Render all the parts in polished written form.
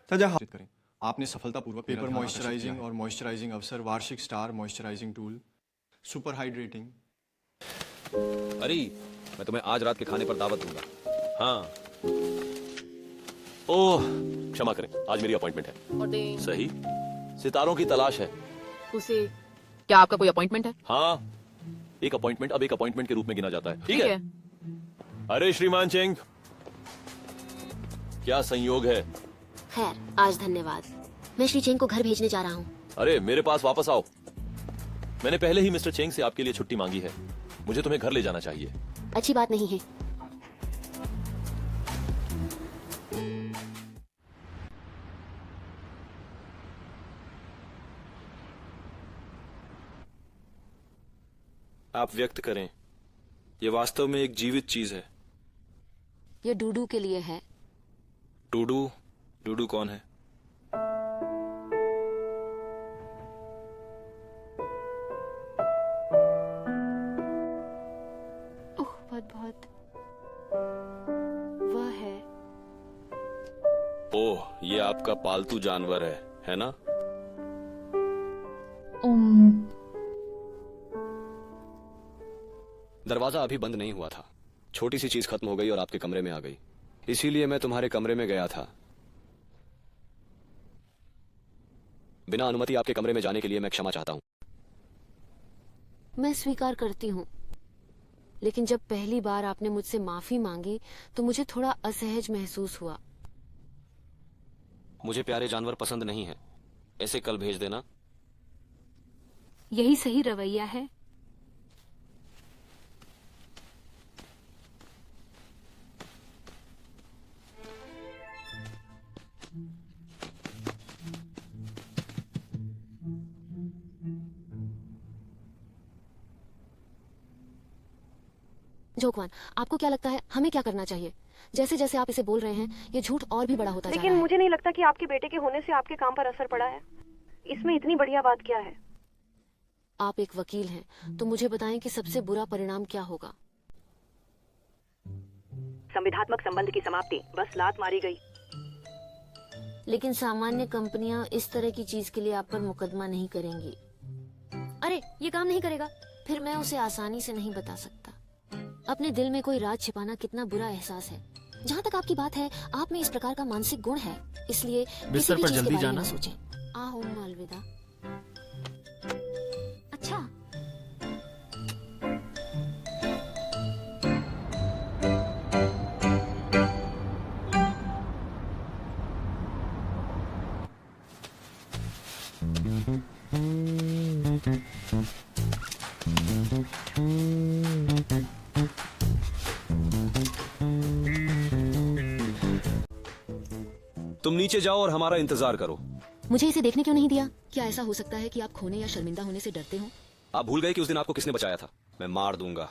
करें। आपने सफलतापूर्वक पेपर मॉइस्चराइजिंग और मॉइस्चराइजिंग अवसर, वार्षिक star moisturising tool, super hydrating. अरे मैं तुम्हें आज रात के खाने पर दावत दूंगा। हाँ। ओह क्षमा करें, आज मेरी अपॉइंटमेंट है। और दें सही, सितारों की तलाश है। उसे। क्या आपका कोई अपॉइंटमेंट है? हाँ, एक अपॉइंटमेंट अब एक अपॉइंटमेंट के रूप में गिना जाता है। ठीक है। अरे श्रीमान चेंग, क्या संयोग है। खैर, आज धन्यवाद। मैं श्री चेंग को घर भेजने जा रहा हूँ। अरे मेरे पास वापस आओ। मैंने पहले ही मिस्टर चेंग से आपके लिए छुट्टी मांगी है। मुझे तुम्हें घर ले जाना चाहिए। अच्छी बात नहीं है। आप व्यक्त करें, ये वास्तव में एक जीवित चीज है। ये डूडू के लिए है। डूडू? डूडू कौन है? ओह, बहुत बहुत। वह है। ओह, ये आपका पालतू जानवर है ना? दरवाजा अभी बंद नहीं हुआ था। छोटी सी चीज खत्म हो गई और आपके कमरे में आ गई। इसीलिए मैं तुम्हारे कमरे में गया था। बिना अनुमति आपके कमरे में जाने के लिए मैं क्षमा चाहता हूं। मैं स्वीकार करती हूँ, लेकिन जब पहली बार आपने मुझसे माफी मांगी तो मुझे थोड़ा असहज महसूस हुआ। मुझे प्यारे जानवर पसंद नहीं है। ऐसे कल भेज देना। यही सही रवैया है। जोकवान, आपको क्या लगता है हमें क्या करना चाहिए? जैसे जैसे आप इसे बोल रहे हैं, ये झूठ और भी बड़ा होता जा रहा है। लेकिन मुझे नहीं लगता कि आपके बेटे के होने से आपके काम पर असर पड़ा है। इसमें इतनी बढ़िया बात क्या है? आप एक वकील हैं, तो मुझे बताएं कि सबसे बुरा परिणाम क्या होगा? संविधात्मक संबंध की समाप्ति। बस लात मारी गई। लेकिन सामान्य कंपनियां इस तरह की चीज के लिए आप पर मुकदमा नहीं करेंगी। अरे, ये काम नहीं करेगा। फिर मैं उसे आसानी से नहीं बता सकता। अपने दिल में कोई राज छिपाना कितना बुरा एहसास है। जहाँ तक आपकी बात है, आप में इस प्रकार का मानसिक गुण है, इसलिए किसी भी चीज के बारे में न सोचें। आहोम अलविदा। अच्छा, तुम नीचे जाओ और हमारा इंतजार करो। मुझे इसे देखने क्यों नहीं दिया? क्या ऐसा हो सकता है कि आप खोने या शर्मिंदा होने से डरते हो? आप भूल गए कि उस दिन आपको किसने बचाया था? मैं मार दूंगा।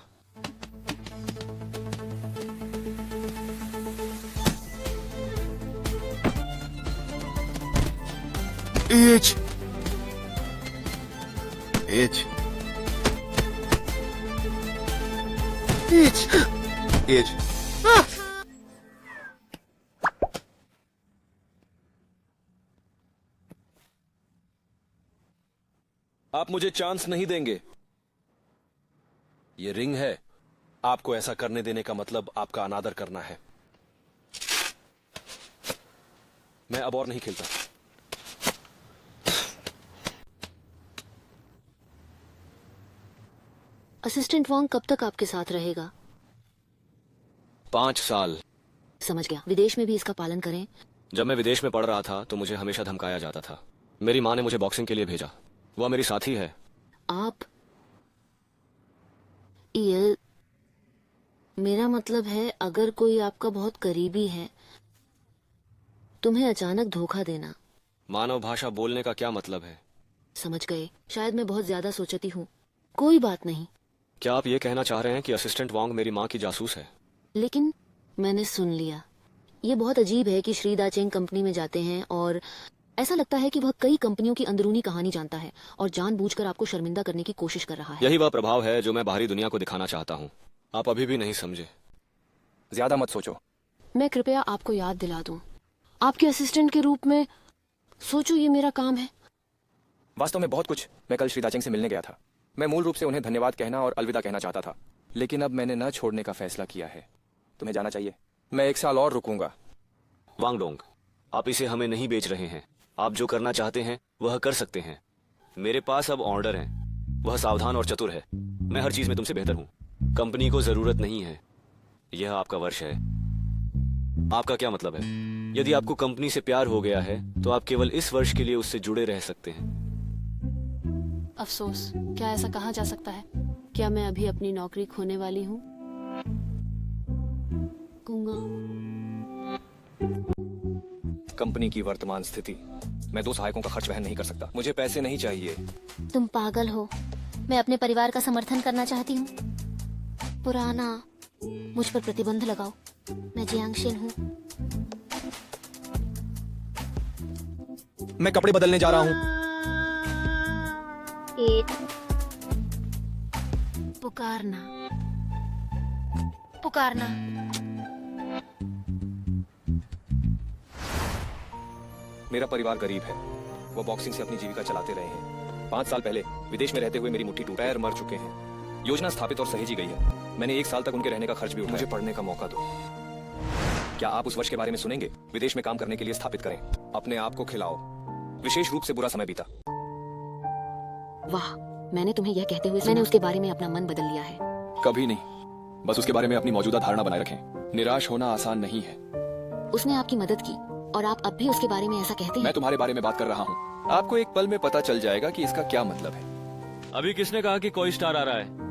Itch. Itch. Itch. Itch. आप मुझे चांस नहीं देंगे। ये रिंग है। आपको ऐसा करने देने का मतलब आपका अनादर करना है। मैं अब और नहीं खेलता। असिस्टेंट वॉन्ग कब तक आपके साथ रहेगा? 5 साल। समझ गया। विदेश में भी इसका पालन करें। जब मैं विदेश में पढ़ रहा था तो मुझे हमेशा धमकाया जाता था। मेरी माँ ने मुझे बॉक्सिंग के लिए भेजा। वह मेरी साथी है। आप ये, मेरा मतलब है, अगर कोई आपका बहुत करीबी है, तुम्हें अचानक धोखा देना। मानव भाषा बोलने का क्या मतलब है? समझ गए। शायद मैं बहुत ज्यादा सोचती हूँ। कोई बात नहीं। क्या आप ये कहना चाह रहे हैं कि असिस्टेंट वांग मेरी माँ की जासूस है? लेकिन मैंने सुन लिया। ये बहुत अजीब है कि श्री दाचेंग कंपनी में जाते हैं और ऐसा लगता है कि वह कई कंपनियों की अंदरूनी कहानी जानता है और जानबूझकर आपको शर्मिंदा करने की कोशिश कर रहा है। यही वह प्रभाव है जो मैं बाहरी दुनिया को दिखाना चाहता हूँ। आप अभी भी नहीं समझे। ज्यादा मत सोचो। मैं कृपया आपको याद दिला दूं, आपके असिस्टेंट के रूप में सोचो, ये मेरा काम है। वास्तव में बहुत कुछ मैं कल श्री दाचेंग से मिलने गया था। मैं मूल रूप से उन्हें धन्यवाद कहना और अलविदा कहना चाहता था, लेकिन अब मैंने न छोड़ने का फैसला किया है। तुम्हें जाना चाहिए। मैं 1 साल और रुकूंगा। वांग डोंग, आप इसे हमें नहीं बेच रहे हैं। आप जो करना चाहते हैं वह कर सकते हैं। मेरे पास अब ऑर्डर है। वह सावधान और चतुर है। मैं हर चीज में तुमसे बेहतर हूँ। कंपनी को जरूरत नहीं है। यह आपका वर्ष है। आपका क्या मतलब है? यदि आपको कंपनी से प्यार हो गया है तो आप केवल इस वर्ष के लिए उससे जुड़े रह सकते हैं। अफसोस, क्या ऐसा कहा जा सकता है? क्या मैं अभी अपनी नौकरी खोने वाली हूँ? गूंगा। कंपनी की वर्तमान स्थिति, मैं 2 सहायकों का खर्च वहन नहीं कर सकता। मुझे पैसे नहीं चाहिए। तुम पागल हो। मैं अपने परिवार का समर्थन करना चाहती हूँ। पुराना, मुझ पर प्रतिबंध लगाओ। मैं जियांगशेन हूँ। मैं कपड़े बदलने जा रहा हूँ। पुकारना, पुकारना। मेरा परिवार गरीब है। वो बॉक्सिंग से अपनी जीविका चलाते रहे हैं। 5 साल पहले विदेश में रहते हुए मेरी मुट्ठी टूट, पैर मर चुके हैं। योजना स्थापित और सहेजी गई है। मैंने 1 साल तक उनके रहने का खर्च भी उठाया। मुझे पढ़ने का मौका दो। क्या आप उस वर्ष के बारे में सुनेंगे? विदेश में काम करने के लिए स्थापित करें। अपने आप को खिलाओ। विशेष रूप से बुरा समय बीता। वाह, मैंने तुम्हें यह कहते हुए मैंने उसके बारे में अपना मन बदल लिया है। कभी नहीं। बस उसके बारे में अपनी मौजूदा धारणा बनाए रखें। निराश होना आसान नहीं है। उसने आपकी मदद की और आप अब भी उसके बारे में ऐसा कहते हैं? मैं तुम्हारे बारे में बात कर रहा हूँ। आपको एक पल में पता चल जाएगा कि इसका क्या मतलब है। अभी किसने कहा कि कोई स्टार आ रहा है?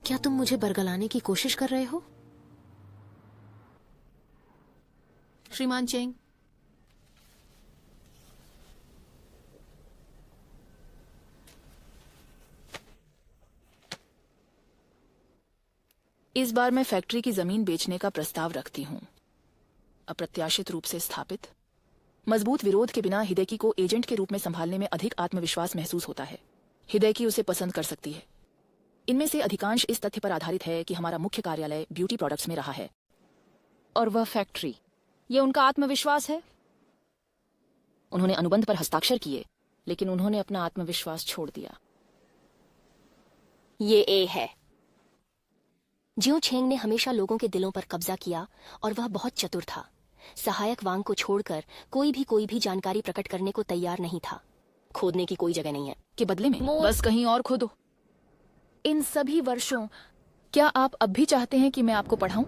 क्या तुम मुझे बरगलाने की कोशिश कर रहे हो? श्रीमान चेंग, इस बार मैं फैक्ट्री की जमीन बेचने का प्रस्ताव रखती हूँ। अप्रत्याशित रूप से स्थापित, मजबूत विरोध के बिना हिदेकी को एजेंट के रूप में संभालने में अधिक आत्मविश्वास महसूस होता है। हिदेकी उसे पसंद कर सकती है। इनमें से अधिकांश इस तथ्य पर आधारित है कि हमारा मुख्य कार्यालय ब्यूटी प्रोडक्ट्स में रहा है और वह फैक्ट्री, ये उनका आत्मविश्वास है। उन्होंने अनुबंध पर हस्ताक्षर किए, लेकिन उन्होंने अपना आत्मविश्वास छोड़ दिया। ये ए है। जियो छेंग ने हमेशा लोगों के दिलों पर कब्जा किया और वह बहुत चतुर था। सहायक वांग को छोड़कर कोई भी जानकारी प्रकट करने को तैयार नहीं था। खोदने की कोई जगह नहीं है। के बदले में बस कहीं और खोदो। इन सभी वर्षों, क्या आप अब भी चाहते हैं कि मैं आपको पढ़ाऊं?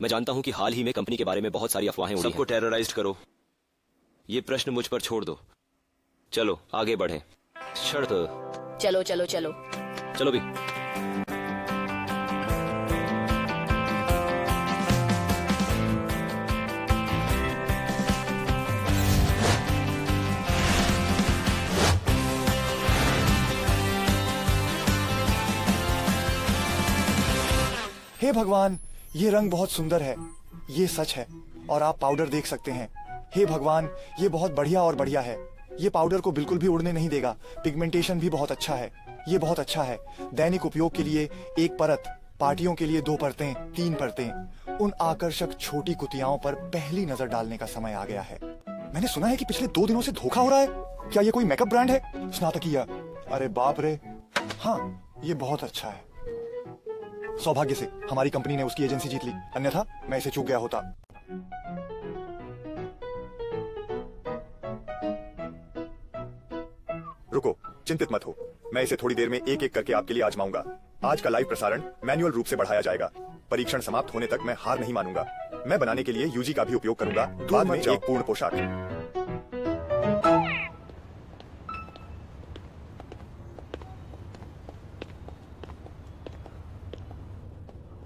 मैं जानता हूं कि हाल ही में कंपनी के बारे में बहुत सारी अफवाहें उड़ी हैं। सबको टेरराइज्ड करो। ये प्रश्न मुझ पर छोड़ दो। चलो आगे बढ़े। शर्त। चलो चलो चलो। चलो भी। हे भगवान, ये रंग बहुत सुंदर है। ये सच है और आप पाउडर देख सकते हैं। हे भगवान, ये बहुत बढ़िया और बढ़िया है। ये पाउडर को बिल्कुल भी उड़ने नहीं देगा। पिगमेंटेशन भी बहुत अच्छा है। ये बहुत अच्छा है। दैनिक उपयोग के लिए 1 परत, पार्टियों के लिए 2 परतें, 3 परतें। उन आकर्षक छोटी कुतियाओं पर पहली नजर डालने का समय आ गया है। मैंने सुना है कि पिछले 2 दिनों से धोखा हो रहा है। क्या ये कोई मेकअप ब्रांड है? स्नातकीय। अरे बाप रे। हाँ, ये बहुत अच्छा है। सौभाग्य से हमारी कंपनी ने उसकी एजेंसी जीत ली, अन्यथा मैं इसे चूक गया होता। रुको, चिंतित मत हो। मैं इसे थोड़ी देर में एक-एक करके आपके लिए आजमाऊंगा। आज का लाइव प्रसारण मैन्युअल रूप से बढ़ाया जाएगा। परीक्षण समाप्त होने तक मैं हार नहीं मानूंगा। मैं बनाने के लिए यूजी का भी उपयोग करूंगा, बाद में एक पूर्ण पोशाक।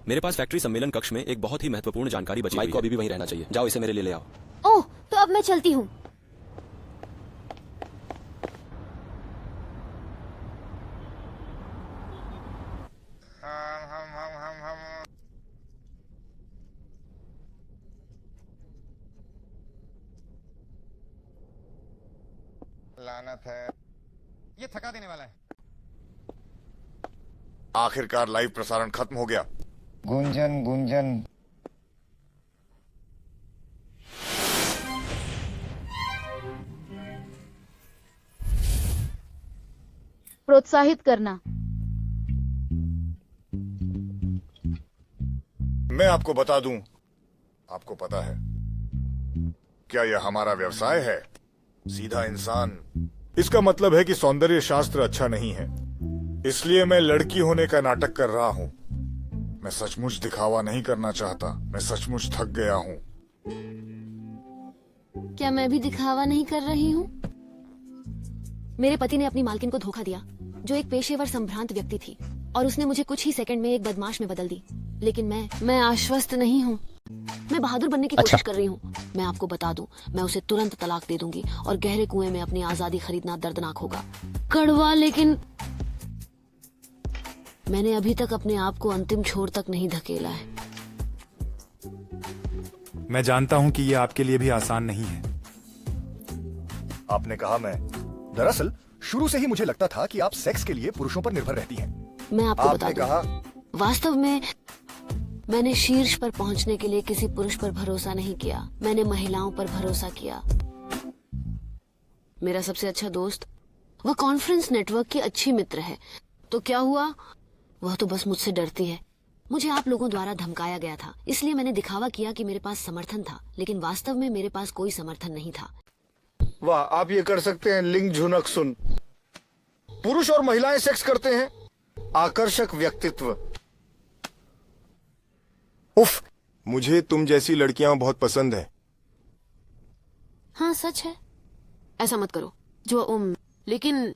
मेरे पास फैक्ट्री सम्मेलन कक्ष में एक बहुत ही महत्वपूर्ण जानकारी बची हुई है। माइक को अभी भी वहीं रहना चाहिए। जाओ, इसे मेरे लिए ले आओ। ओह, तो अब मैं चलती हूँ। लानत है, ये थका देने वाला है। आखिरकार लाइव प्रसारण खत्म हो गया। गुंजन गुंजन प्रोत्साहित करना। मैं आपको बता दूं, आपको पता है क्या यह हमारा व्यवसाय है? सीधा इंसान। इसका मतलब है कि सौंदर्य शास्त्र अच्छा नहीं है, इसलिए मैं लड़की होने का नाटक कर रहा हूं। मैं सचमुच दिखावा नहीं करना चाहता, मैं सचमुच थक गया हूं। क्या मैं भी दिखावा नहीं कर रही हूँ? मेरे पति ने अपनी मालकिन को धोखा दिया, जो एक पेशेवर संभ्रांत व्यक्ति थी, और उसने मुझे कुछ ही सेकंड में एक बदमाश में बदल दी। लेकिन मैं आश्वस्त नहीं हूँ। मैं बहादुर बनने की कोशिश कर रही हूँ। मैं आपको बता दूं, मैं उसे तुरंत तलाक दे दूंगी और गहरे कुएं में अपनी आजादी खरीदना दर्दनाक होगा, कड़वा, लेकिन मैंने अभी तक अपने आप को अंतिम छोर तक नहीं धकेला है। मैं जानता हूं कि यह आपके लिए भी आसान नहीं है। आपने कहा मैं। दरअसल शुरू से ही मुझे लगता था कि आप सेक्स के लिए पुरुषों पर निर्भर रहती हैं। मैं आपको बता आपने दूं, कहा वास्तव में मैंने शीर्ष पर पहुंचने के लिए किसी पुरुष पर भरोसा नहीं किया, मैंने महिलाओं पर भरोसा किया। मेरा सबसे अच्छा दोस्त वह कॉन्फ्रेंस नेटवर्क की अच्छी मित्र है, तो क्या हुआ? वह तो बस मुझसे डरती है। मुझे आप लोगों द्वारा धमकाया गया था, इसलिए मैंने दिखावा किया कि मेरे पास समर्थन था, लेकिन वास्तव में मेरे पास कोई समर्थन नहीं था। वाह, आप ये कर सकते हैं। लिंग झुनक सुन। पुरुष और महिलाएं सेक्स करते हैं। आकर्षक व्यक्तित्व। उफ, मुझे तुम जैसी लड़कियां बहुत पसंद है। हाँ, सच है। ऐसा मत करो लेकिन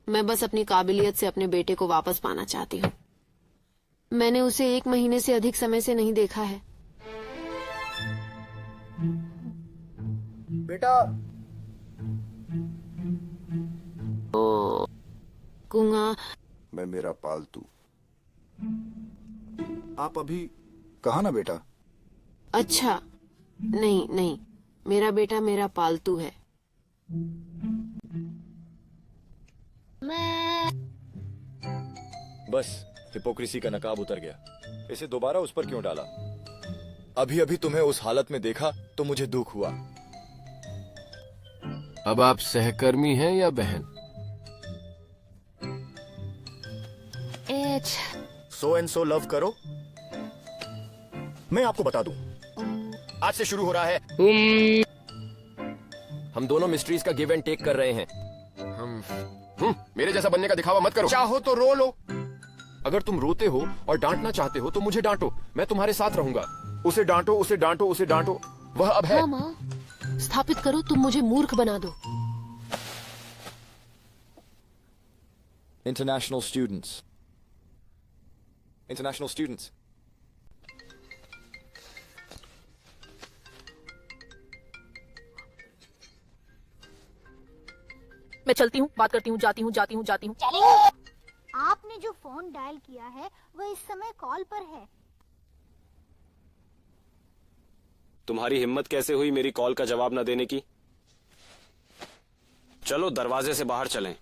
मैं बस अपनी काबिलियत से अपने बेटे को वापस पाना चाहती हूँ। मैंने उसे 1 महीने से अधिक समय से नहीं देखा है। बेटा, कुंगा, मैं मेरा पालतू। आप अभी कहा ना बेटा? अच्छा, नहीं, मेरा बेटा मेरा पालतू है। बस हिपोक्रेसी का नकाब उतर गया। इसे दोबारा उस पर क्यों डाला? अभी अभी तुम्हें उस हालत में देखा तो मुझे दुख हुआ। अब आप सहकर्मी हैं या बहन? सो एंड सो लव करो। मैं आपको बता दूं, आज से शुरू हो रहा है। हम दोनों मिस्ट्रीज का गिव एंड टेक कर रहे हैं। मेरे जैसा बनने का दिखावा मत करो। चाहो तो रो लो। अगर तुम रोते हो और डांटना चाहते हो तो मुझे डांटो, मैं तुम्हारे साथ रहूंगा। उसे डांटो, उसे डांटो, उसे डांटो। वह अब है। माँ, स्थापित करो, तुम मुझे मूर्ख बना दो। International students. मैं चलती हूँ, बात करती हूँ, जाती हूँ। आपने जो फोन डायल किया है वह इस समय कॉल पर है। तुम्हारी हिम्मत कैसे हुई मेरी कॉल का जवाब न देने की? चलो दरवाजे से बाहर चलें।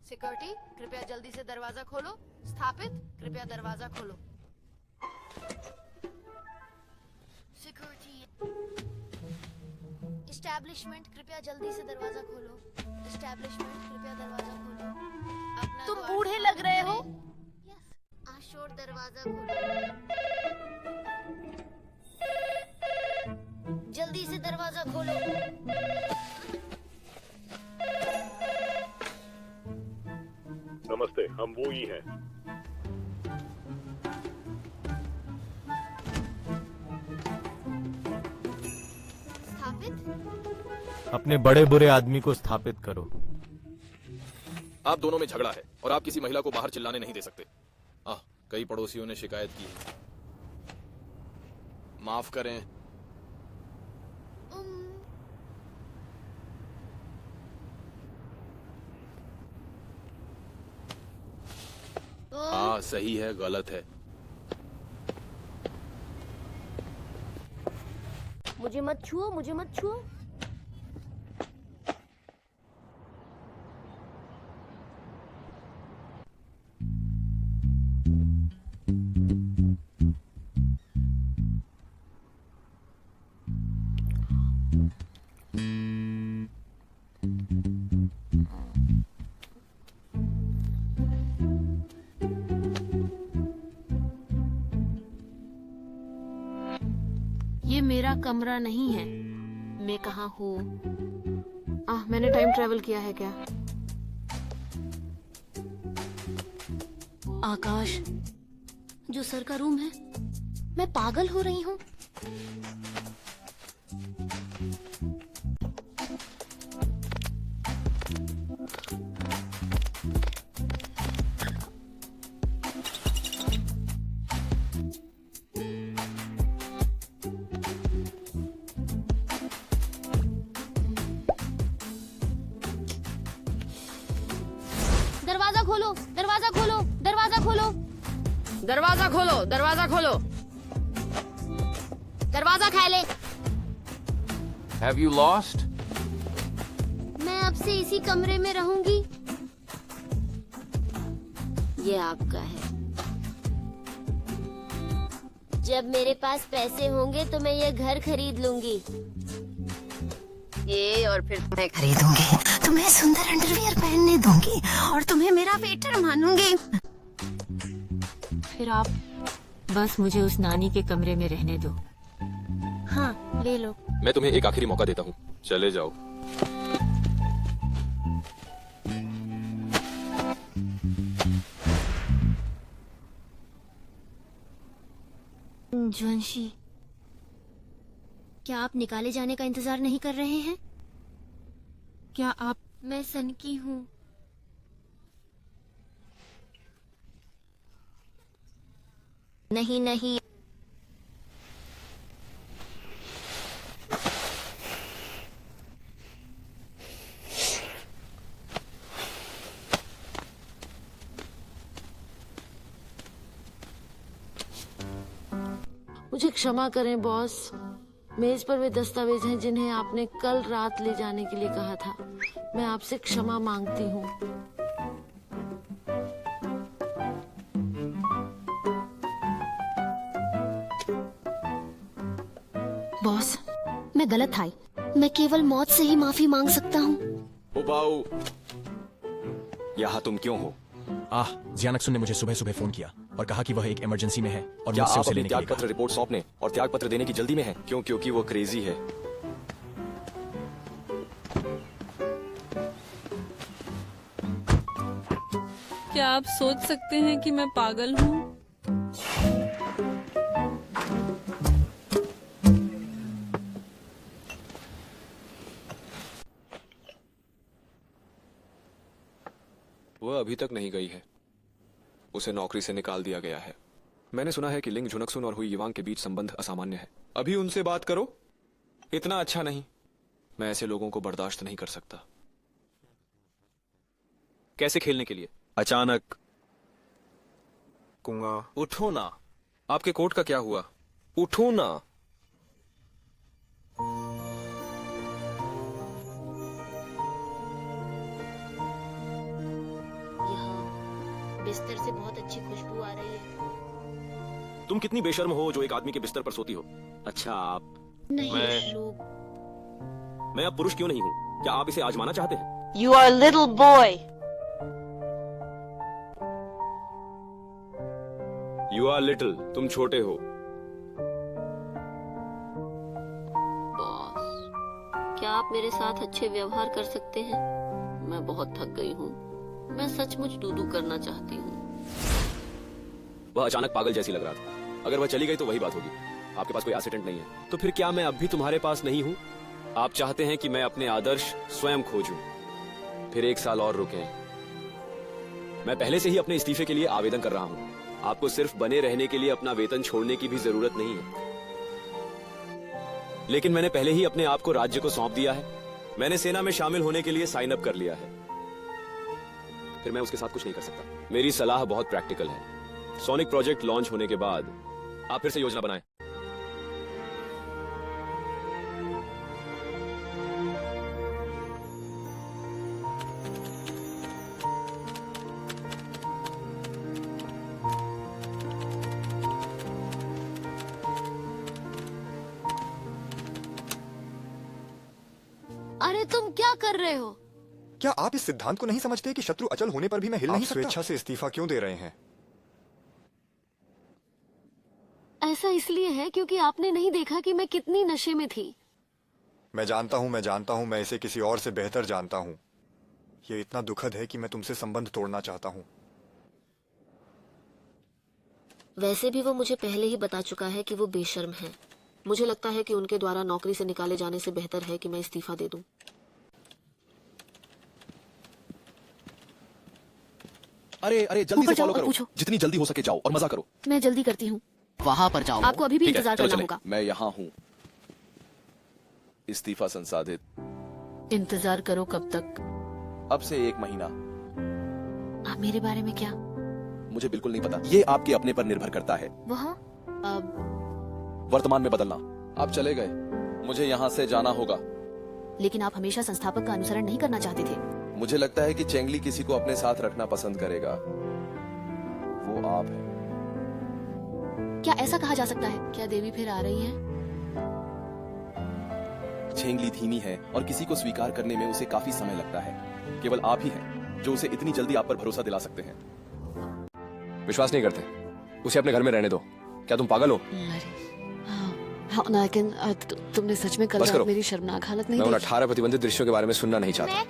सिक्योरिटी, कृपया जल्दी से दरवाजा खोलो। स्थापित, कृपया दरवाजा खोलो। सिक्योरिटी, एस्टैब्लिशमेंट, कृपया जल्दी से दरवाजा खोलो। एस्टैब्लिशमेंट, कृपया दरवाजा खोलो। तुम बूढ़े लग रहे हो। आशोर, दरवाजा खोलो। जल्दी से दरवाजा खोलो। नमस्ते, हम वो ही हैं। अपने बड़े बुरे आदमी को स्थापित करो। आप दोनों में झगड़ा है और आप किसी महिला को बाहर चिल्लाने नहीं दे सकते। कई पड़ोसियों ने शिकायत की है। माफ करें। हाँ, सही है, गलत है। मुझे मत छुओ, मुझे मत छुओ। ये मेरा कमरा नहीं है। मैं कहाँ हूँ? मैंने टाइम ट्रेवल किया है क्या? आकाश, जो सर का रूम है, मैं पागल हो रही हूँ। दरवाजा खोलो, दरवाजा खोलो, दरवाजा खोलो, दरवाजा खोलो, दरवाजा खोलो, दरवाजा खोले। Have you lost? मैं अब से इसी कमरे में रहूंगी। ये आपका है। जब मेरे पास पैसे होंगे तो मैं ये घर खरीद लूंगी। ये और फिर तुम्हें खरीदूंगी, तुम्हें सुंदर अंडरवियर पहनने दूंगी और तुम्हें मेरा वेटर मानूंगी। फिर आप बस मुझे उस नानी के कमरे में रहने दो। हाँ, ले लो। मैं तुम्हें एक आखिरी मौका देता हूँ, चले जाओ। ज्वंशी, क्या आप निकाले जाने का इंतजार नहीं कर रहे हैं? क्या आप? मैं सन की हूँ। नहीं नहीं, मुझे क्षमा करें बॉस। मेज पर वे दस्तावेज हैं जिन्हें आपने कल रात ले जाने के लिए कहा था। मैं आपसे क्षमा मांगती हूँ। बॉस, मैं गलत था। मैं केवल मौत से ही माफी मांग सकता हूँ। उबाऊ, यहाँ तुम क्यों हो? जियानक्सुन ने मुझे सुबह सुबह फोन किया और कहा कि वह एक इमरजेंसी में है और क्या मुझसे आप उसे अपनी लेने के लिए त्याग पत्र रिपोर्ट सौंपने और त्याग पत्र देने की जल्दी में हैं? क्यों? क्योंकि वो क्रेजी है। क्या आप सोच सकते हैं कि मैं पागल हूँ? वह अभी तक नहीं गई है। उसे नौकरी से निकाल दिया गया है। मैंने सुना है कि लिंग झुनक्सुन और हुई युवांग के बीच संबंध असामान्य है। अभी उनसे बात करो, इतना अच्छा नहीं। मैं ऐसे लोगों को बर्दाश्त नहीं कर सकता। कैसे खेलने के लिए? अचानक कुंगा, उठो ना। आपके कोट का क्या हुआ? उठो ना। बिस्तर से बहुत अच्छी खुशबू आ रही है। तुम कितनी बेशर्म हो जो एक आदमी के बिस्तर पर सोती हो। अच्छा, आप? नहीं, मैं- लोग। मैं अब पुरुष क्यों नहीं हूँ? क्या आप इसे आजमाना चाहते हैं? You are a little boy. You are little, तुम छोटे हो। बॉस, क्या आप मेरे साथ अच्छे व्यवहार कर सकते हैं? मैं बहुत थक गई हूँ। मैं सचमुच दूदू करना चाहती हूँ। वह अचानक पागल जैसी लग रहा था। अगर वह चली गई तो वही बात होगी। आपके पास कोई एसिडेंट नहीं है। तो फिर क्या मैं अब भी तुम्हारे पास नहीं हूँ? आप चाहते हैं कि मैं अपने आदर्श स्वयं खोजूं? फिर 1 साल और रुकें। मैं पहले से ही अपने इस्तीफे के लिए आवेदन कर रहा हूँ। आपको सिर्फ बने रहने के लिए अपना वेतन छोड़ने की भी जरूरत नहीं है। लेकिन मैंने पहले ही अपने आप को राज्य को सौंप दिया है। मैंने सेना में शामिल होने के लिए साइन अप कर लिया है। फिर मैं उसके साथ कुछ नहीं कर सकता। मेरी सलाह बहुत प्रैक्टिकल है। सोनिक प्रोजेक्ट लॉन्च होने के बाद आप फिर से योजना बनाएं। अरे तुम क्या कर रहे हो? क्या आप इस सिद्धांत को नहीं समझते कि शत्रु अचल होने पर भी मैं हिल नहीं सकता? स्वेच्छा से इस्तीफा क्यों दे रहे हैं? ऐसा इसलिए है क्योंकि आपने नहीं देखा कि मैं कितनी नशे में थी। मैं जानता हूँ, मैं इसे किसी और से बेहतर जानता हूँ। ये इतना दुखद है कि मैं तुमसे संबंध तोड़ना चाहता हूँ। वैसे भी वो मुझे पहले ही बता चुका है कि वो बेशर्म है। मुझे लगता है कि उनके द्वारा नौकरी से निकाले जाने से बेहतर है कि मैं इस्तीफा दे दूं। अरे अरे जल्दी ऊपर से जाओ फॉलो और करो, पूछो। जितनी जल्दी हो सके जाओ और मजा करो। मैं जल्दी करती हूँ। वहां पर जाओ। आपको अभी भी ठीक है, इंतजार चलो करना चलें। होगा। मैं यहाँ हूँ। इस्तीफा संसाधित। इंतजार करो कब तक? अब से 1 महीना। आप मेरे बारे में क्या? मुझे बिल्कुल नहीं पता, ये आपके अपने पर निर्भर करता है। वहाँ वर्तमान में बदलना। आप चले गए, मुझे यहाँ से जाना होगा। लेकिन आप हमेशा संस्थापक का अनुसरण नहीं करना चाहते थे। मुझे लगता है कि चेंगली किसी को अपने साथ रखना पसंद करेगा। वो आप हैं। क्या ऐसा कहा जा सकता है? क्या देवी फिर आ रही है? चेंगली धीमी है और किसी को स्वीकार करने में उसे काफी समय लगता है। केवल आप ही हैं जो उसे इतनी जल्दी आप पर भरोसा दिला सकते हैं। विश्वास नहीं करते, उसे अपने घर में रहने दो। क्या तुम पागल हो? लेकिन तुमने सच में कल बस करो। रात मेरी शर्मनाक हालत नहीं मैं उन देखी? 18 प्रतिबंधित दृश्यों के बारे में सुनना नहीं चाहता।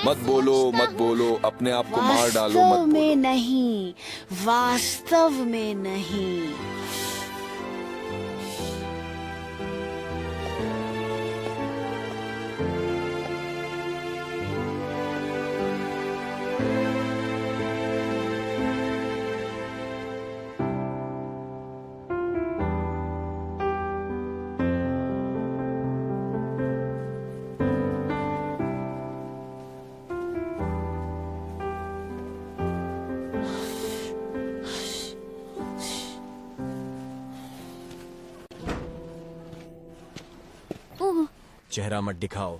मत बोलो, अपने आप को मार डालो, मत बोलो। में नहीं, वास्तव में नहीं। चेहरा मत दिखाओ।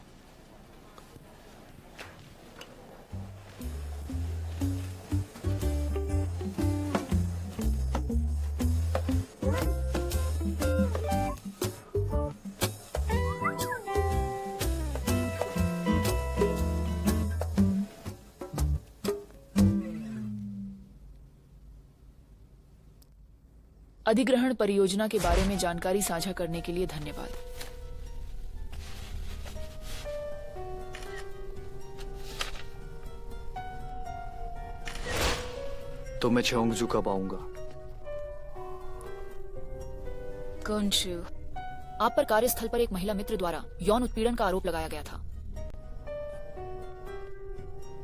अधिग्रहण परियोजना के बारे में जानकारी साझा करने के लिए धन्यवाद। तो मैं चेओंगजू कब आऊंगा? कर्नशु, आप पर कार्यस्थल पर एक महिला मित्र द्वारा यौन उत्पीड़न का आरोप लगाया गया था।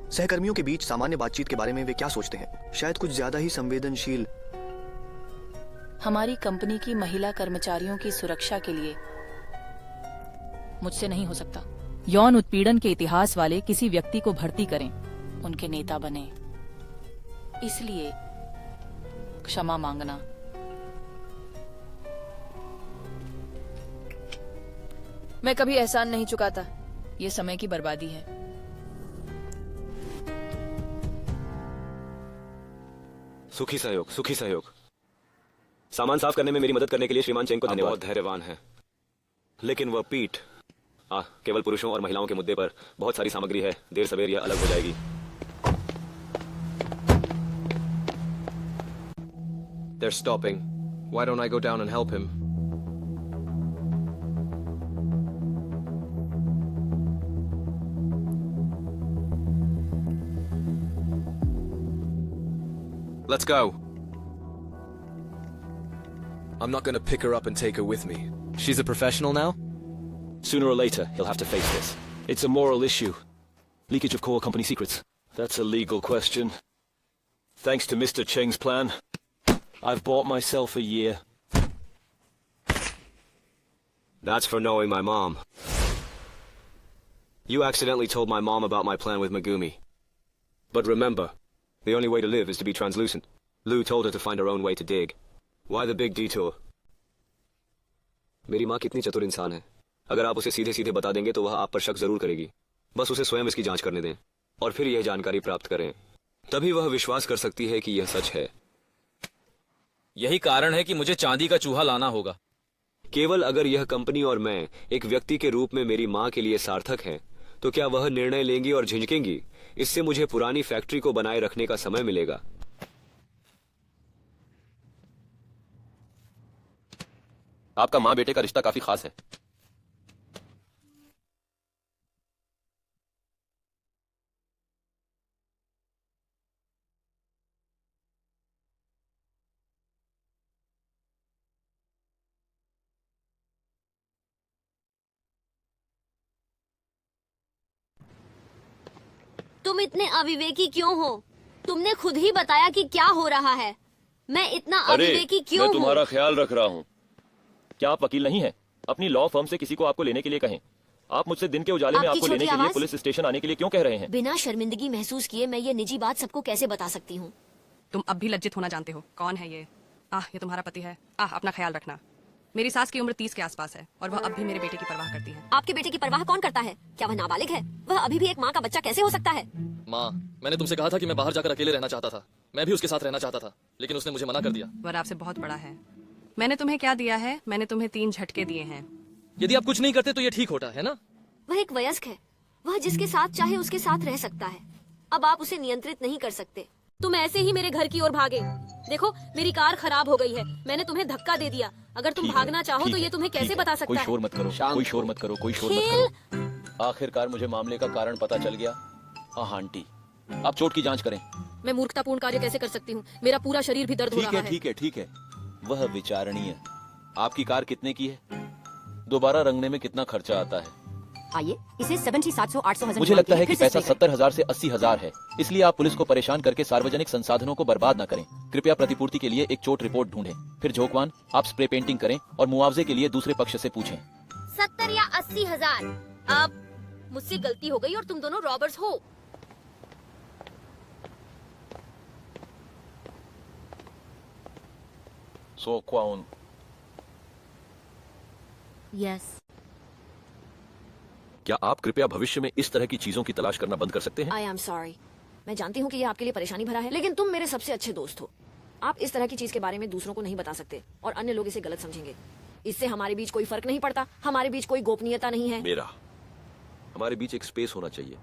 सहकर्मियों के बीच सामान्य बातचीत के बारे में वे क्या सोचते हैं? शायद कुछ ज्यादा ही संवेदनशील। हमारी कंपनी की महिला कर्मचारियों की सुरक्षा के लिए मुझसे नहीं हो सकता। यौन उत्पीड़न के इतिहास वाले किसी व्यक्ति को भर्ती करें, उनके नेता बने। इसलिए क्षमा मांगना। मैं कभी एहसान नहीं चुकाता। ये समय की बर्बादी है। सुखी सहयोग। सामान साफ करने में मेरी मदद करने के लिए श्रीमान चेंग को धन्यवाद। बहुत धैर्यवान है, लेकिन वह पीठ केवल पुरुषों और महिलाओं के मुद्दे पर बहुत सारी सामग्री है। देर सवेर यह अलग हो जाएगी। They're stopping. Why don't I go down and help him? Let's go. I'm not gonna pick her up and take her with me. She's a professional now? Sooner or later, he'll have to face this. It's a moral issue. Leakage of core company secrets. That's a legal question. Thanks to Mr. Cheng's plan, I've bought myself a year. That's for knowing my mom. You accidentally told my mom about my plan with Megumi. But remember, the only way to live is to be translucent. Lou told her to find her own way to dig. Why the big detour? मेरी माँ कितनी चतुर इंसान है। अगर आप उसे सीधे सीधे बता देंगे तो वह आप पर शक जरूर करेगी। बस उसे स्वयं इसकी जांच करने दें और फिर यह जानकारी प्राप्त करें। तभी वह विश्वास कर सकती है कि यह सच है। यही कारण है कि मुझे चांदी का चूहा लाना होगा। केवल अगर यह कंपनी और मैं एक व्यक्ति के रूप में मेरी माँ के लिए सार्थक हैं, तो क्या वह निर्णय लेंगी और झिझकेंगी? इससे मुझे पुरानी फैक्ट्री को बनाए रखने का समय मिलेगा। आपका माँ बेटे का रिश्ता काफी खास है। तुम इतने अविवेकी क्यों हो? तुमने खुद ही बताया कि क्या हो रहा है। मैं इतना अविवेकी क्यों मैं तुम्हारा हूँ? ख्याल रख रहा हूँ। क्या आप वकील नहीं हैं? अपनी लॉ फर्म से किसी को आपको लेने के लिए कहें। आप मुझसे दिन के उजाले में आपकी आपको लेने छोटी के लिए आवाज? पुलिस स्टेशन आने के लिए क्यों कह रहे हैं? बिना शर्मिंदगी महसूस किए मैं ये निजी बात सबको कैसे बता सकती हूँ? तुम अब भी लज्जित होना जानते हो। कौन है ये? ये तुम्हारा पति है। अपना ख्याल रखना। मेरी सास की उम्र 30 के आसपास है और वह अब भी मेरे बेटे की परवाह करती है। आपके बेटे की परवाह कौन करता है? क्या वह नाबालिग है? वह अभी भी एक माँ का बच्चा कैसे हो सकता है? माँ, मैंने तुमसे कहा था कि मैं बाहर जाकर अकेले रहना चाहता था। मैं भी उसके साथ रहना चाहता था, लेकिन उसने मुझे मना कर दिया। वह आपसे बहुत बड़ा है। मैंने तुम्हें क्या दिया है? मैंने तुम्हें 3 झटके दिए हैं। यदि आप कुछ नहीं करते तो ये ठीक होता है ना? वह एक वयस्क है। वह जिसके साथ चाहे उसके साथ रह सकता है। अब आप उसे नियंत्रित नहीं कर सकते। तुम ऐसे ही मेरे घर की ओर भागे। देखो, मेरी कार खराब हो गई है। मैंने तुम्हें धक्का दे दिया। अगर तुम भागना चाहो तो ये तुम्हें कैसे बता सकता कोई है? शोर मत करो, कोई शोर मत करो, कोई शोर मत करो। आखिरकार मुझे मामले का कारण पता चल गया। हाँ आंटी, आप चोट की जांच करें। मैं मूर्खतापूर्ण कार्य कैसे कर सकती हूँ? मेरा पूरा शरीर भी दर्द हो रहा है। ठीक है। वह विचारणीय। आपकी कार कितने की है? दोबारा रंगने में कितना खर्चा आता है? आइए, इसे 70, 700, 800 हजार। मुझे लगता है कि पैसा 70,000 से 80,000 है। इसलिए आप पुलिस को परेशान करके सार्वजनिक संसाधनों को बर्बाद न करें। कृपया प्रतिपूर्ति के लिए एक चोट रिपोर्ट ढूंढें। फिर झोंकवान, आप स्प्रे पेंटिंग करें और मुआवजे के लिए दूसरे पक्ष से पूछें। 70 या 80 हजार। अब मुझसे गलती हो गई और तुम दोनों रॉबर्स हो। सोक्वाउन। यस। क्या आप कृपया भविष्य में इस तरह की चीजों की तलाश करना बंद कर सकते हैं? I am sorry. मैं जानती हूँ कि ये आपके लिए परेशानी भरा है, लेकिन तुम मेरे सबसे अच्छे दोस्त हो। आप इस तरह की चीज के बारे में दूसरों को नहीं बता सकते और अन्य लोग इसे गलत समझेंगे। इससे हमारे बीच कोई फर्क नहीं पड़ता। हमारे बीच कोई गोपनीयता नहीं है। हमारे बीच एक स्पेस होना चाहिए।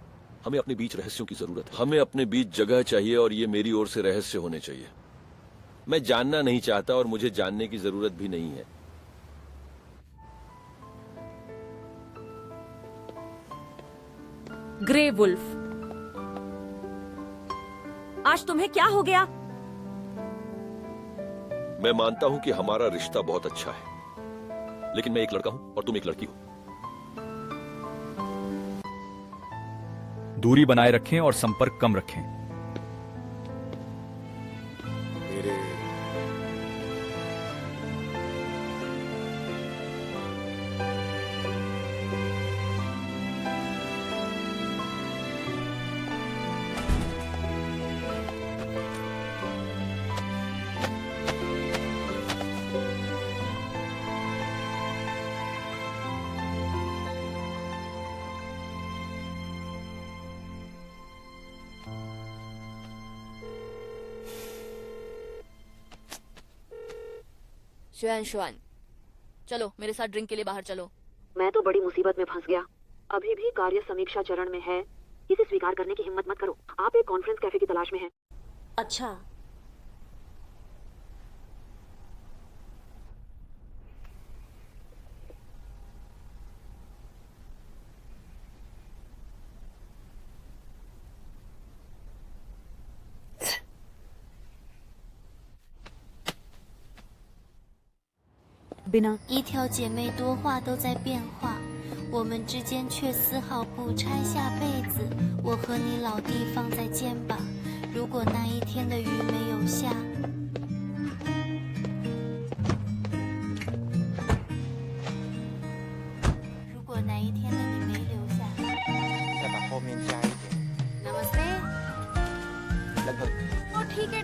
हमें अपने बीच रहस्यों की जरूरत है। हमें अपने बीच जगह चाहिए और ये मेरी ओर से रहस्य होने चाहिए। मैं जानना नहीं चाहता और मुझे जानने की जरूरत भी नहीं है। ग्रे वुल्फ, आज तुम्हें क्या हो गया? मैं मानता हूं कि हमारा रिश्ता बहुत अच्छा है, लेकिन मैं एक लड़का हूं और तुम एक लड़की हो। दूरी बनाए रखें और संपर्क कम रखें। मेरे शुआन, चलो मेरे साथ ड्रिंक के लिए बाहर चलो। मैं तो बड़ी मुसीबत में फंस गया। अभी भी कार्य समीक्षा चरण में है। इसे स्वीकार करने की हिम्मत मत करो। आप एक कॉन्फ्रेंस कैफे की तलाश में हैं। अच्छा,一条姐妹多话都在变化，我们之间却丝毫不拆下被子。我和你老地放在肩膀，如果那一天的雨没有下，如果那一天的你没留下，再把后面加一点。 नमस्ते। लगभग। ओ ठीक है।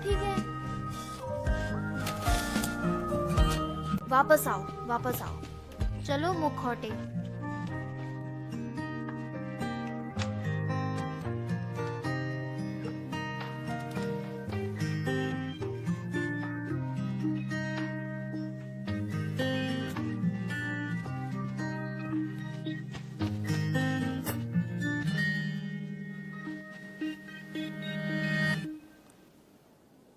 वापस आओ। चलो मुखौटे।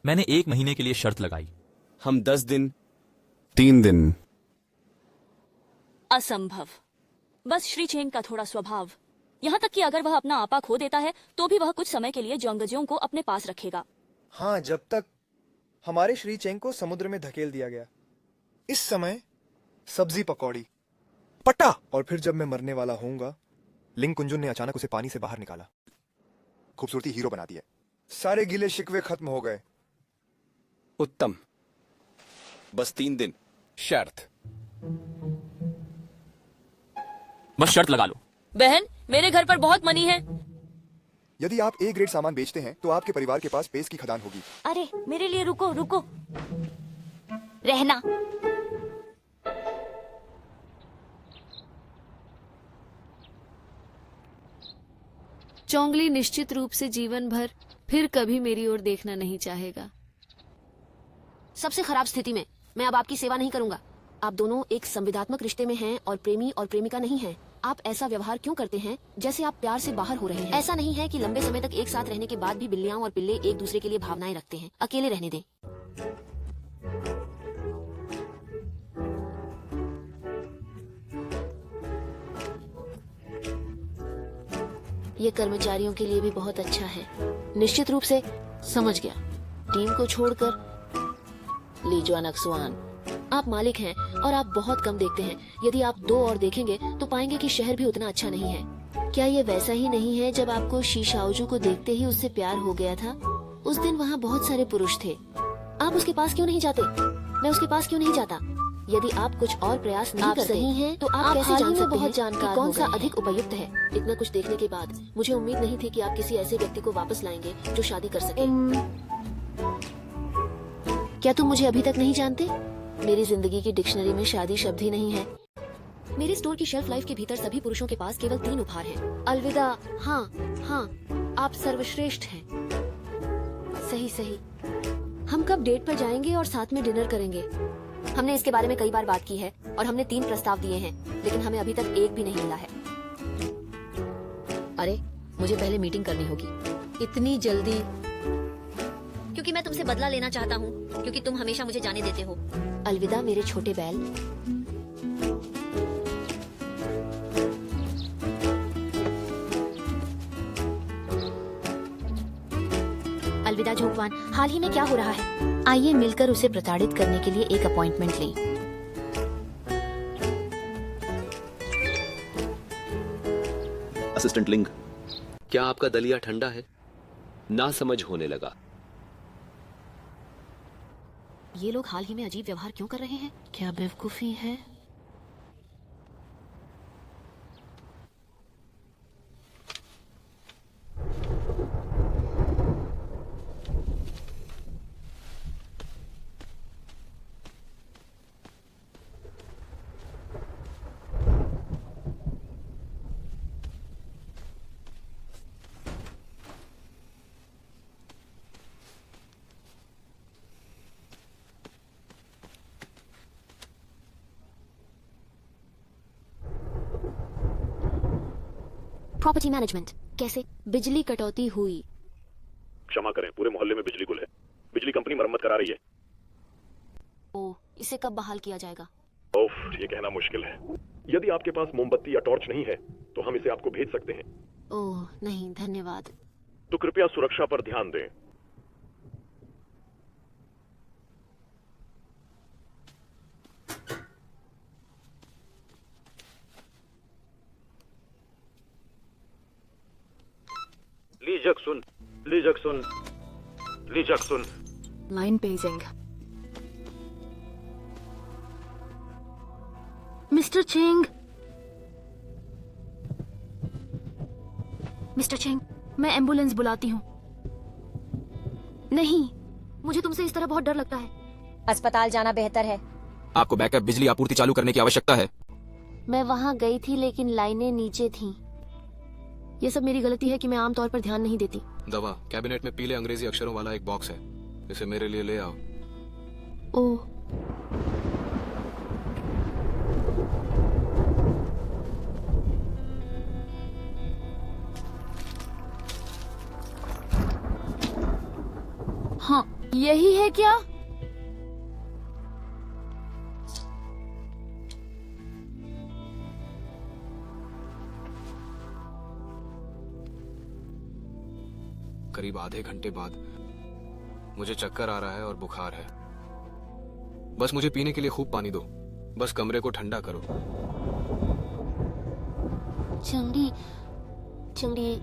मैंने 1 महीने के लिए शर्त लगाई। हम 10 दिन 3 दिन। असंभव। बस श्री चेंग का थोड़ा स्वभाव, यहाँ तक कि अगर वह अपना आपा खो देता है तो भी वह कुछ समय के लिए जोंगजियों को अपने पास रखेगा। हाँ, जब तक हमारे श्री चेंग को समुद्र में धकेल दिया गया। इस समय सब्जी पकौड़ी पट्टा। और फिर जब मैं मरने वाला होऊंगा, लिंग कुंजुन ने अचानक उसे पानी से बाहर निकाला, खूबसूरती हीरो बना दिया, सारे गिले शिकवे खत्म हो गए। उत्तम। बस 3 दिन। शर्त। बस शर्त लगा लो। बहन, मेरे घर पर बहुत मनी है। यदि आप A ग्रेड सामान बेचते हैं तो आपके परिवार के पास पेस की खदान होगी। अरे मेरे लिए रुको रुको, रहना। चोंगली निश्चित रूप से जीवन भर फिर कभी मेरी ओर देखना नहीं चाहेगा। सबसे खराब स्थिति में मैं अब आपकी सेवा नहीं करूंगा। आप दोनों एक संविदात्मक रिश्ते में हैं और प्रेमी और प्रेमिका नहीं हैं। आप ऐसा व्यवहार क्यों करते हैं जैसे आप प्यार से बाहर हो रहे हैं? ऐसा नहीं है कि लंबे समय तक एक साथ रहने के बाद भी बिल्लियां और पिल्ले एक दूसरे के लिए भावनाएं रखते हैं। अकेले रहने दें। ये कर्मचारियों के लिए भी बहुत अच्छा है। निश्चित रूप से समझ गया। टीम को छोड़कर लीजुआन अक्सुआन, आप मालिक हैं और आप बहुत कम देखते हैं। यदि आप 2 और देखेंगे तो पाएंगे कि शहर भी उतना अच्छा नहीं है। क्या ये वैसा ही नहीं है जब आपको शी शाओजू को देखते ही उससे प्यार हो गया था? उस दिन वहाँ बहुत सारे पुरुष थे। आप उसके पास क्यों नहीं जाते? मैं उसके पास क्यों नहीं जाता? यदि आप कुछ और प्रयास नहीं करते सही हैं, तो आप कैसे जान सकते हैं कि कौन सा अधिक उपयुक्त है? इतना कुछ देखने के बाद मुझे उम्मीद नहीं थी कि आप किसी ऐसे व्यक्ति को वापस लाएंगे जो शादी कर सके। क्या तुम मुझे अभी तक नहीं जानते? मेरी जिंदगी की डिक्शनरी में शादी शब्द ही नहीं है। मेरे स्टोर की शेल्फ लाइफ के भीतर सभी पुरुषों के पास केवल 3 उपहार हैं। अलविदा। हाँ हाँ, आप सर्वश्रेष्ठ हैं। सही सही। हम कब डेट पर जाएंगे और साथ में डिनर करेंगे? हमने इसके बारे में कई बार बात की है और हमने 3 प्रस्ताव दिए हैं, लेकिन हमें अभी तक एक भी नहीं मिला है। अरे, मुझे पहले मीटिंग करनी होगी। इतनी जल्दी? क्योंकि मैं तुमसे बदला लेना चाहता हूँ, क्योंकि तुम हमेशा मुझे जाने देते हो। अलविदा मेरे छोटे बैल। अलविदा झोंकवान, हाल ही में क्या हो रहा है? आइए मिलकर उसे प्रताड़ित करने के लिए एक अपॉइंटमेंट लें। असिस्टेंट लिंग, क्या आपका दलिया ठंडा है? ना समझ होने लगा। ये लोग हाल ही में अजीब व्यवहार क्यों कर रहे हैं? क्या बेवकूफी है? प्रॉपर्टी मैनेजमेंट कैसे? बिजली कटौती हुई। क्षमा करें, पूरे मोहल्ले में बिजली गुल है। बिजली कंपनी मरम्मत करा रही है। ओह, इसे कब बहाल किया जाएगा? ओफ, ये कहना मुश्किल है। यदि आपके पास मोमबत्ती या टॉर्च नहीं है तो हम इसे आपको भेज सकते हैं। ओह नहीं, धन्यवाद। तो कृपया सुरक्षा पर ध्यान दें। Li Jiaxun. Line paging. Mister Cheng, mister Cheng, मैं एम्बुलेंस बुलाती हूँ। नहीं, मुझे तुमसे इस तरह बहुत डर लगता है। अस्पताल जाना बेहतर है। आपको बैकअप बिजली आपूर्ति चालू करने की आवश्यकता है। मैं वहाँ गई थी लेकिन लाइनें नीचे थीं। ये सब मेरी गलती है कि मैं आमतौर पर ध्यान नहीं देती। दवा कैबिनेट में पीले अंग्रेजी अक्षरों वाला एक बॉक्स है, इसे मेरे लिए ले आओ। ओह, हाँ यही है क्या? करीब आधे घंटे बाद मुझे चक्कर आ रहा है और बुखार है। बस मुझे पीने के लिए खूब पानी दो, बस कमरे को ठंडा करो। चंडी, चंडी,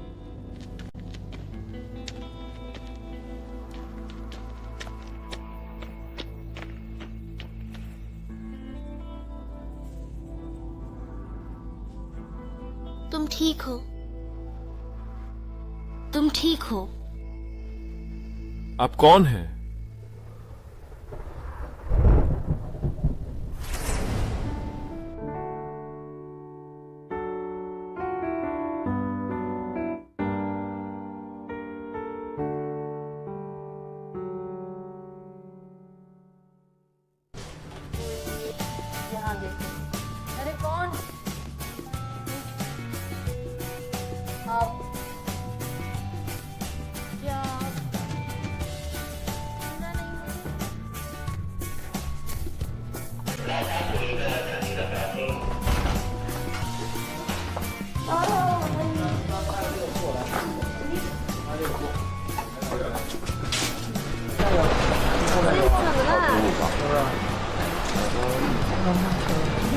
तुम ठीक हो? तुम ठीक हो? आप कौन हैं? अरे कौन? आप क्या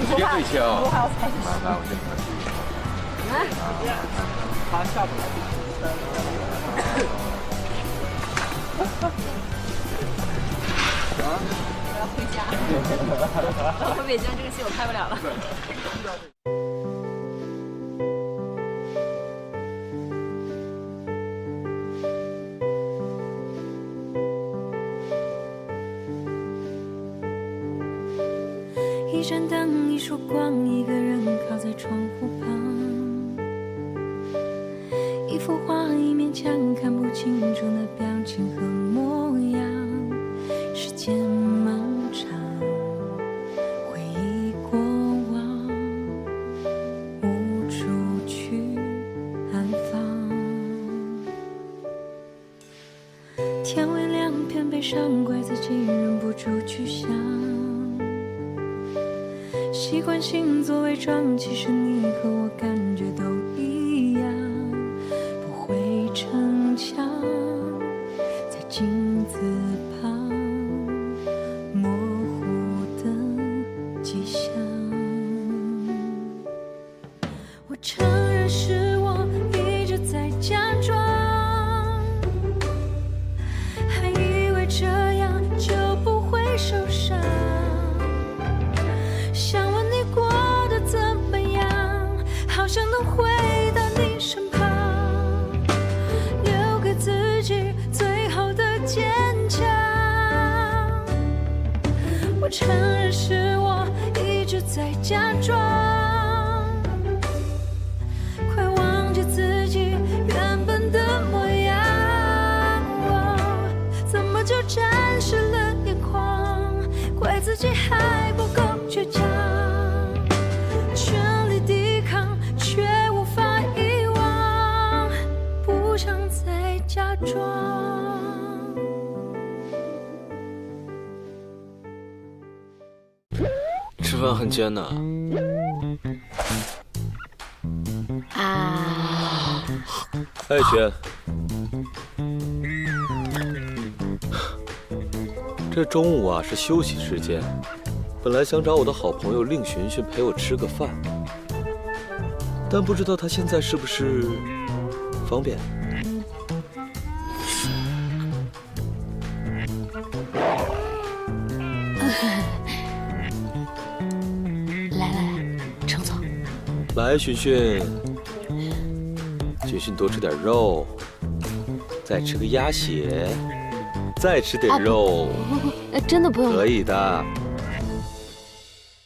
直接对枪。来，我先看。他下不来。我要回家。回北京这个戏我拍不了了。一盏灯，一束光，一个人靠在窗户旁，一幅画，一面墙，看不清楚那表情和模样。时间漫长，回忆过往，无处去安放。天微亮，偏悲伤，怪自己忍不住去想。习惯性做伪装，其实你和我感觉都一样。不会逞强，在镜子旁模糊的迹象。我承认是我一直在假装，还以为这样就不会受伤。想问你过得怎么样，好想能回到你身旁，留给自己最后的坚强。我承认是我一直在假装，快忘记自己原本的模样。怎么就沾湿了眼眶，怪自己还不够倔强。全力抵抗，却无法遗忘，不想再假装。吃饭很艰难啊！哎，轩，这中午啊是休息时间，本来想找我的好朋友令寻寻陪我吃个饭，但不知道他现在是不是方便。来，程总。来，寻寻，寻寻多吃点肉，再吃个鸭血，再吃点肉。真的不用。可以的。